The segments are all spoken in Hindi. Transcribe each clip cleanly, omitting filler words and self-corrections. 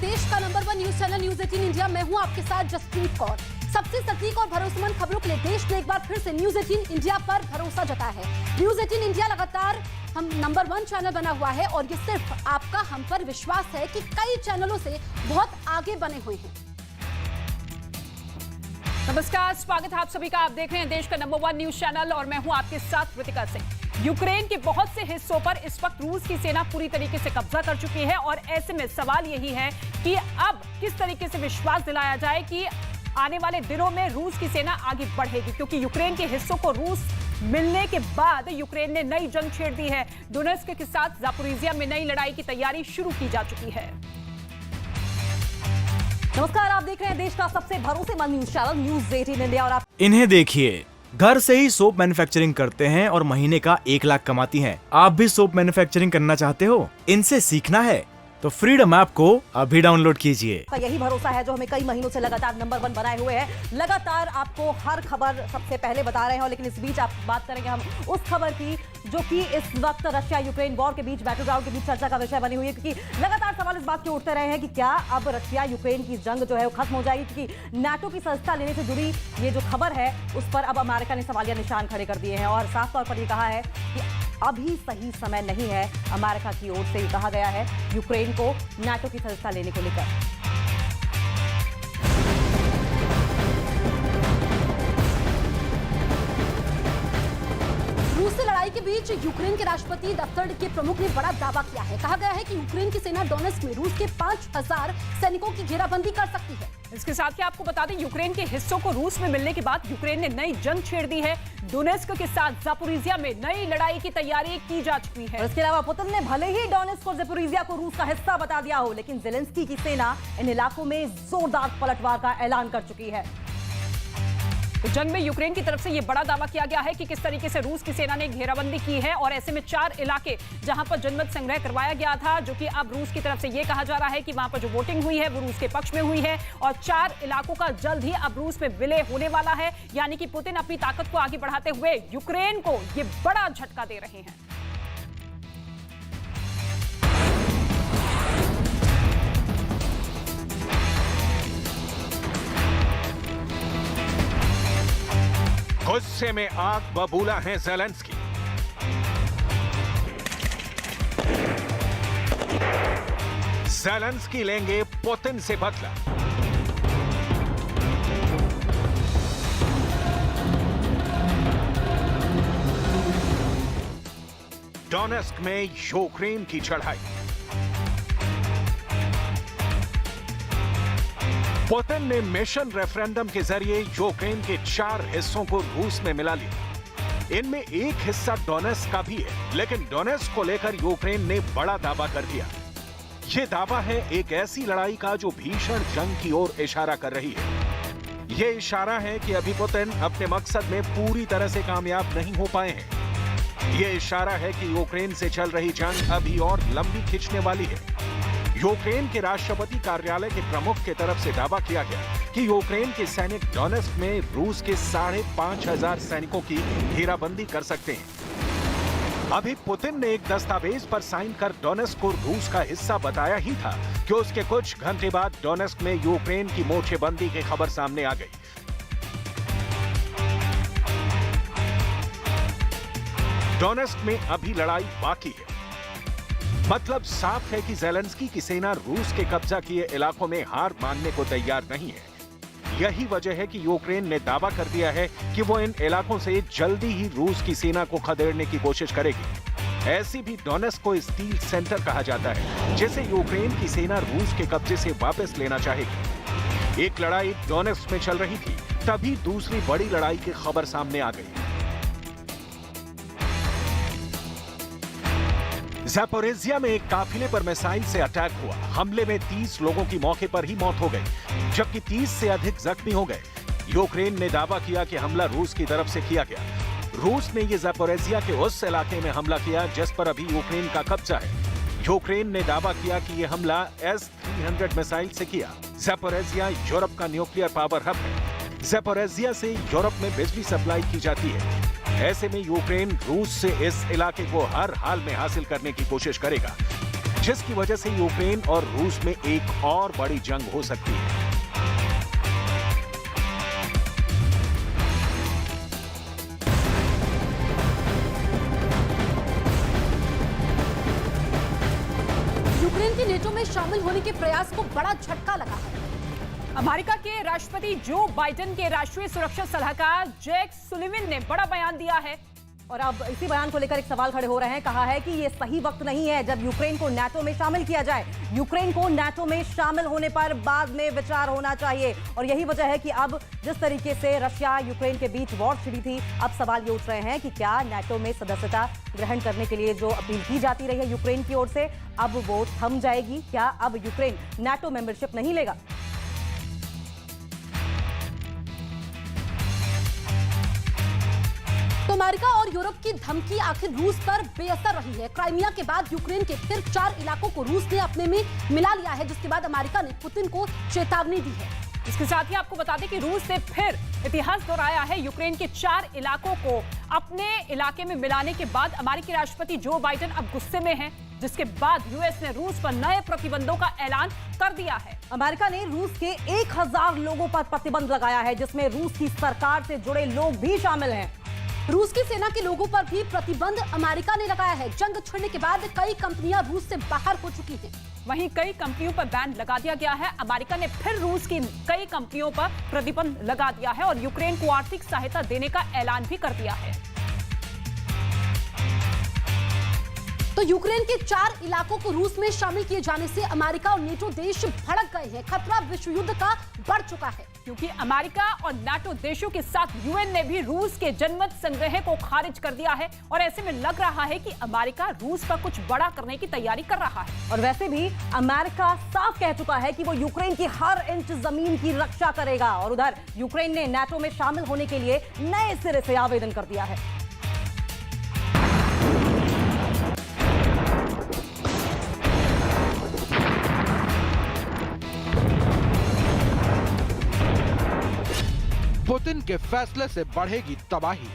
देश का number 1 news channel news 18 India. मैं हूं आपके साथ जसप्रीत कौर। सबसे सटीक और भरोसेमंद खबरों के लिए देश ने एक बार फिर से न्यूज 18 इंडिया पर भरोसा जताया है। न्यूज 18 इंडिया लगातार हम नंबर 1 चैनल बना हुआ है और ये सिर्फ आपका हम पर विश्वास है कि कई चैनलों से बहुत आगे बने हुए हैं। नमस्कार, स्वागत है आप सभी का। आप देख रहे हैं देश का नंबर 1 न्यूज चैनल और मैं हूं आपके साथ कृतिका सिंह। यूक्रेन के बहुत से हिस्सों पर इस वक्त रूस की सेना पूरी तरीके से कब्जा कर चुकी है और ऐसे में सवाल यही है कि अब किस तरीके से विश्वास दिलाया जाए कि आने वाले दिनों में रूस की सेना आगे बढ़ेगी, क्योंकि यूक्रेन के हिस्सों को रूस मिलने के बाद यूक्रेन ने नई जंग छेड़ दी है। डोनेट्स्क के साथ जापोरिजिया में नई लड़ाई की तैयारी शुरू की जा चुकी है। नमस्कार, आप देख रहे हैं देश का सबसे भरोसेमंद न्यूज चैनल न्यूज 18 इंडिया और आप इन्हें देखिए, घर से ही सोप मैन्युफैक्चरिंग करते हैं और महीने का 1 लाख कमाती हैं। आप भी सोप मैन्युफैक्चरिंग करना चाहते हो? इनसे सीखना है तो फ्रीडम ऐप को अभी डाउनलोड कीजिए। यही भरोसा है जो हमें कई महीनों से लगातार नंबर 1 बनाए हुए है। लगातार आपको हर खबर सबसे पहले बता रहे हैं, लेकिन इस बीच आप बात करेंगे हम उस खबर की जो कि इस वक्त रशिया यूक्रेन वॉर के बीच, बैटल ग्राउंड के बीच चर्चा का विषय बनी हुई है, क्योंकि लगातार सवाल इस बात के उठते रहे हैं कि क्या अब रशिया यूक्रेन की जंग जो है वो खत्म हो जाएगी, क्योंकि नाटो की सदस्यता लेने से जुड़ी ये जो खबर है उस पर अब अमेरिका ने सवालिया निशान खड़े कर दिए हैं और साफ तौर पर ये कहा है कि अभी सही समय नहीं है। अमेरिका की ओर से कहा गया है यूक्रेन को नाटो की सदस्यता लेने को लेकर। रूस से लड़ाई के बीच यूक्रेन के राष्ट्रपति दफ्तर के प्रमुख ने बड़ा दावा किया है। कहा गया है कि यूक्रेन की सेना डोनेट्स्क में रूस के 5000 सैनिकों की घेराबंदी कर सकती है। इसके साथ ही आपको बता दें, यूक्रेन के हिस्सों को रूस में मिलने के बाद यूक्रेन ने नई जंग छेड़ दी है। डोनेट्स्क के साथ जापोरिजिया में नई लड़ाई की तैयारी की जा चुकी है। इसके अलावा पुतिन ने भले ही डोनेट्स्क और जापोरिजिया को रूस का हिस्सा बता दिया हो, लेकिन ज़ेलेंस्की की सेना इन इलाकों में जोरदार पलटवार का ऐलान कर चुकी है। तो जंग में यूक्रेन की तरफ से यह बड़ा दावा किया गया है कि किस तरीके से रूस की सेना ने घेराबंदी की है और ऐसे में 4 इलाके जहां पर जनमत संग्रह करवाया गया था, जो कि अब रूस की तरफ से यह कहा जा रहा है कि वहां पर जो वोटिंग हुई है वो रूस के पक्ष में हुई है और 4 इलाकों का जल्द ही अब रूस में विलय होने वाला है। यानी कि पुतिन अपनी ताकत को आगे बढ़ाते हुए यूक्रेन को यह बड़ा झटका दे रहे हैं। गुस्से में आग बबूला है ज़ेलेंस्की। ज़ेलेंस्की लेंगे पुतिन से बदला। डोनेट्स्क में यूक्रेन की चढ़ाई। पुतिन ने मिशन रेफरेंडम के जरिए यूक्रेन के 4 हिस्सों को रूस में मिला लिया। इनमें एक हिस्सा डोनेट्स्क का भी है, लेकिन डोनेट्स्क को लेकर यूक्रेन ने बड़ा दावा कर दिया। यह दावा है एक ऐसी लड़ाई का जो भीषण जंग की ओर इशारा कर रही है। यह इशारा है कि अभी पुतिन अपने मकसद में पूरी तरह से कामयाब नहीं हो पाए हैं। यह इशारा है कि यूक्रेन से चल रही जंग अभी और लंबी खिंचने वाली है। यूक्रेन के राष्ट्रपति कार्यालय के प्रमुख की तरफ से दावा किया गया कि यूक्रेन के सैनिक डोनेट्स्क में रूस के 5500 सैनिकों की घेराबंदी कर सकते हैं। अभी पुतिन ने एक दस्तावेज पर साइन कर डोनेट्स्क को रूस का हिस्सा बताया ही था कि उसके कुछ घंटे बाद डोनेट्स्क में यूक्रेन की मोर्चेबंदी की खबर सामने आ गई। डोनेट्स्क में अभी लड़ाई बाकी है। मतलब साफ है कि ज़ेलेंस्की की सेना रूस के कब्जा किए इलाकों में हार मानने को तैयार नहीं है। यही वजह है कि यूक्रेन ने दावा कर दिया है कि वो इन इलाकों से जल्दी ही रूस की सेना को खदेड़ने की कोशिश करेगी। ऐसी भी डोनेट्स्क को स्टील सेंटर कहा जाता है, जिसे यूक्रेन की सेना रूस के कब्जे से वापस लेना चाहेगी। एक लड़ाई डोनेट्स्क में चल रही थी, तभी दूसरी बड़ी लड़ाई की खबर सामने आ गई। ज़ापोरिजिया में एक काफिले पर मिसाइल से अटैक हुआ। हमले में 30 लोगों की मौके पर ही मौत हो गई, जबकि 30 से अधिक जख्मी हो गए। यूक्रेन ने दावा किया कि हमला रूस की तरफ से किया गया। रूस ने ये ज़ापोरिजिया के उस इलाके में हमला किया जिस पर अभी यूक्रेन का कब्जा है। यूक्रेन ने दावा किया कि यह हमला S-300 मिसाइल से किया। ज़ापोरिजिया यूरोप का न्यूक्लियर पावर हब है। ज़ापोरिजिया से यूरोप में बिजली सप्लाई की जाती है। ऐसे में यूक्रेन रूस से इस इलाके को हर हाल में हासिल करने की कोशिश करेगा। जिसकी वजह से यूक्रेन और रूस में एक और बड़ी जंग हो सकती है। यूक्रेन की नेटो में शामिल होने के प्रयास को बड़ा झटका लगा है। अमेरिका के राष्ट्रपति जो बाइडेन के राष्ट्रीय सुरक्षा सलाहकार जैक सुलिवन ने बड़ा बयान दिया है और अब इसी बयान को लेकर एक सवाल खड़े हो रहे हैं। कहा है कि ये सही वक्त नहीं है जब यूक्रेन को नाटो में शामिल किया जाए। यूक्रेन को नाटो में शामिल होने पर बाद में विचार होना चाहिए। और यही वजह है कि अब जिस तरीके से रशिया यूक्रेन के बीच वॉर छिड़ी थी, अब सवाल ये उठ रहे हैं कि क्या नाटो में सदस्यता ग्रहण करने के लिए जो अपील की जाती रही है यूक्रेन की ओर से, अब वो थम जाएगी? क्या अब यूक्रेन नाटो मेंबरशिप नहीं लेगा? तो अमेरिका और यूरोप की धमकी आखिर रूस पर बेअसर रही है। क्राइमिया के बाद यूक्रेन के फिर 4 इलाकों को रूस ने अपने में मिला लिया है, जिसके बाद अमेरिका ने पुतिन को चेतावनी दी है। इसके साथ ही आपको बता दें कि रूस ने फिर इतिहास दोहराया है। यूक्रेन के 4 इलाकों को अपने इलाके में मिलाने के बाद अमेरिकी राष्ट्रपति जो बाइडेन अब गुस्से में हैं, जिसके बाद यूएस ने रूस पर नए प्रतिबंधों का ऐलान कर दिया है। अमेरिका ने रूस के 1000 लोगों पर प्रतिबंध लगाया है, जिसमें रूस की सरकार से जुड़े लोग भी शामिल हैं। रूस की सेना के लोगों पर भी प्रतिबंध अमेरिका ने लगाया है। जंग छिड़ने के बाद कई कंपनियां रूस से बाहर हो चुकी हैं। वहीं कई कंपनियों पर बैन लगा दिया गया है। अमेरिका ने फिर रूस की कई कंपनियों पर प्रतिबंध लगा दिया है और यूक्रेन को आर्थिक सहायता देने का ऐलान भी कर दिया है। तो यूक्रेन के 4 इलाकों को रूस में शामिल किए जाने से अमेरिका और नेटो देश भड़क गए हैं। खतरा विश्व युद्ध का बढ़ चुका है, क्योंकि अमेरिका और नाटो देशों के साथ यूएन ने भी रूस के जनमत संग्रह को खारिज कर दिया है और ऐसे में लग रहा है कि अमेरिका रूस पर कुछ बड़ा करने की तैयारी कर रहा है। और वैसे भी अमेरिका साफ कह चुका है कि वो यूक्रेन की हर इंच जमीन की रक्षा करेगा। और उधर यूक्रेन ने नाटो में शामिल होने के लिए नए सिरे से आवेदन कर दिया है। पुतिन के फैसले से बढ़ेगी तबाही।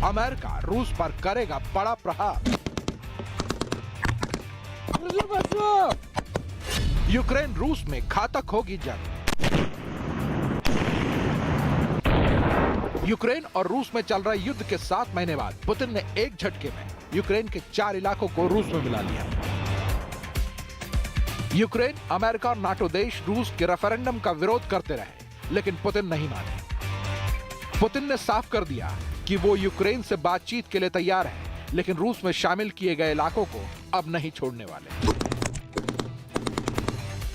अमेरिका रूस पर करेगा बड़ा प्रहार। यूक्रेन रूस में घातक होगी जंग। यूक्रेन और रूस में चल रहे युद्ध के 7 महीने बाद पुतिन ने एक झटके में यूक्रेन के 4 इलाकों को रूस में मिला लिया। यूक्रेन, अमेरिका और नाटो देश रूस के रेफरेंडम का विरोध करते रहे, लेकिन पुतिन नहीं माने। पुतिन ने साफ कर दिया कि वो यूक्रेन से बातचीत के लिए तैयार है, लेकिन रूस में शामिल किए गए इलाकों को अब नहीं छोड़ने वाले।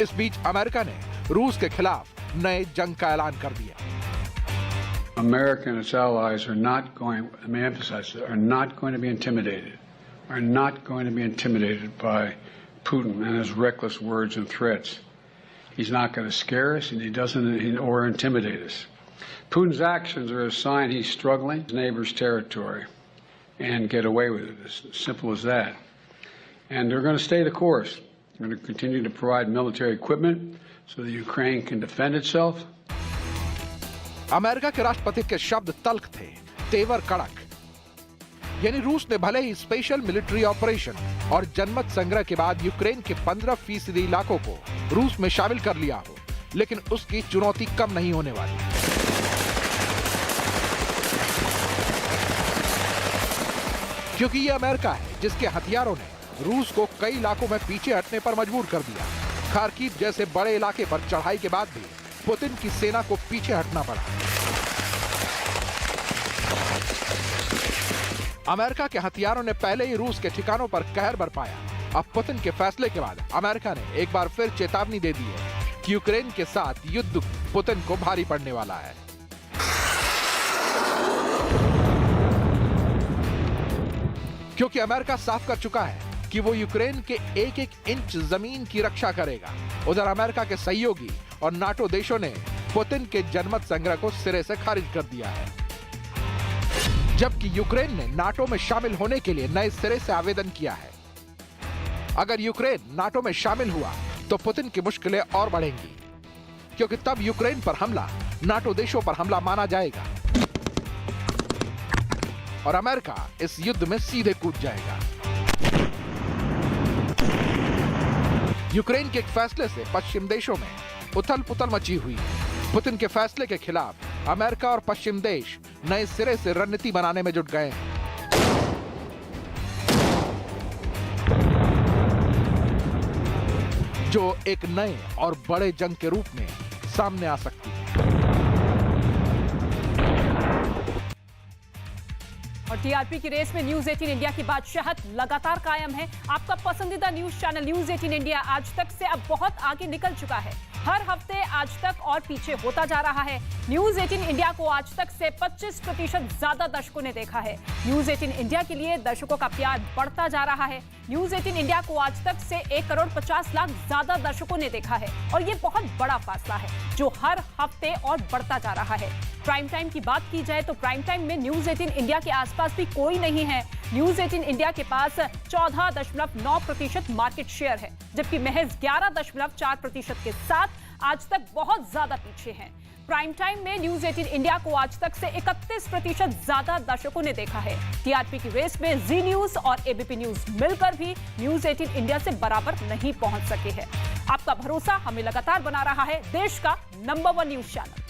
इस बीच अमेरिका ने रूस के खिलाफ नए जंग का ऐलान कर दिया। America and its allies are not going, let me emphasize, are not going to be intimidated, are not going to be intimidated by Putin and his reckless words and threats. He's not going to scare us, and he doesn't or intimidate us. Putin's actions are a sign he's struggling in his neighbor's territory and get away with it. As simple as that. And they're going to stay the course. They're going to continue to provide military equipment so that Ukraine can defend itself. America के राष्ट्रपति के शब्द तल्ख थे, तेवर कड़क। यानी रूस ने भले ही स्पेशल मिलिट्री ऑपरेशन और जनमत संग्रह के बाद यूक्रेन के 15% इलाकों को रूस में शामिल कर लिया हो, लेकिन उसकी चुनौती कम नहीं होने वाली। क्योंकि ये अमेरिका है जिसके हथियारों ने रूस को कई इलाकों में पीछे हटने पर मजबूर कर दिया। खार्किव जैसे बड़े इलाके पर चढ़ाई के बाद भी पुतिन की सेना को पीछे हटना पड़ा। अमेरिका के हथियारों ने पहले ही रूस के ठिकानों पर कहर बरपाया। अब पुतिन के फैसले के बाद अमेरिका ने एक बार फिर चेतावनी दे दी है कि यूक्रेन के साथ युद्ध पुतिन को भारी पड़ने वाला है। क्योंकि अमेरिका साफ कर चुका है कि वो यूक्रेन के एक एक इंच जमीन की रक्षा करेगा। उधर अमेरिका के सहयोगी और नाटो देशों ने पुतिन के जनमत संग्रह को सिरे से खारिज कर दिया है, जबकि यूक्रेन ने नाटो में शामिल होने के लिए नए सिरे से आवेदन किया है। अगर यूक्रेन नाटो में शामिल हुआ तो पुतिन की मुश्किलें और बढ़ेंगी, क्योंकि तब यूक्रेन पर हमला नाटो देशों पर हमला माना जाएगा और अमेरिका इस युद्ध में सीधे कूद जाएगा। यूक्रेन के एक फैसले से पश्चिम देशों में उथल पुथल मची हुई है। पुतिन के फैसले के खिलाफ अमेरिका और पश्चिम देश नए सिरे से रणनीति बनाने में जुट गए हैं। जो एक नए और बड़े जंग के रूप में सामने आ सकती है। और टीआरपी की रेस में न्यूज 18 इंडिया की बादशाहत लगातार कायम है। आपका पसंदीदा न्यूज चैनल न्यूज 18 इंडिया आज तक से अब बहुत आगे निकल चुका है। हर हफ्ते आज तक और पीछे होता जा रहा है। न्यूज 18 इंडिया को आज तक से 25% ज्यादा दर्शकों ने देखा है। न्यूज 18 इंडिया के लिए दर्शकों का प्यार बढ़ता जा रहा है। न्यूज 18 इंडिया को आज तक से 1,50,00,000 ज्यादा दर्शकों ने देखा है और ये बहुत बड़ा फासला है जो हर हफ्ते और बढ़ता जा रहा है। प्राइम टाइम की बात की जाए तो प्राइम टाइम में न्यूज 18 इंडिया के आसपास भी कोई नहीं है। न्यूज 18 इंडिया के पास 14.9% मार्केट शेयर है, जबकि महज 11.4% के साथ आज तक बहुत ज्यादा पीछे हैं। प्राइम टाइम में न्यूज 18 इंडिया को आज तक से 31% ज्यादा दर्शकों ने देखा है। टीआरपी की रेस में जी न्यूज और एबीपी न्यूज मिलकर भी न्यूज 18 इंडिया से बराबर नहीं पहुंच सके हैं। आपका भरोसा हमें लगातार बना रहा है देश का नंबर 1 न्यूज चैनल।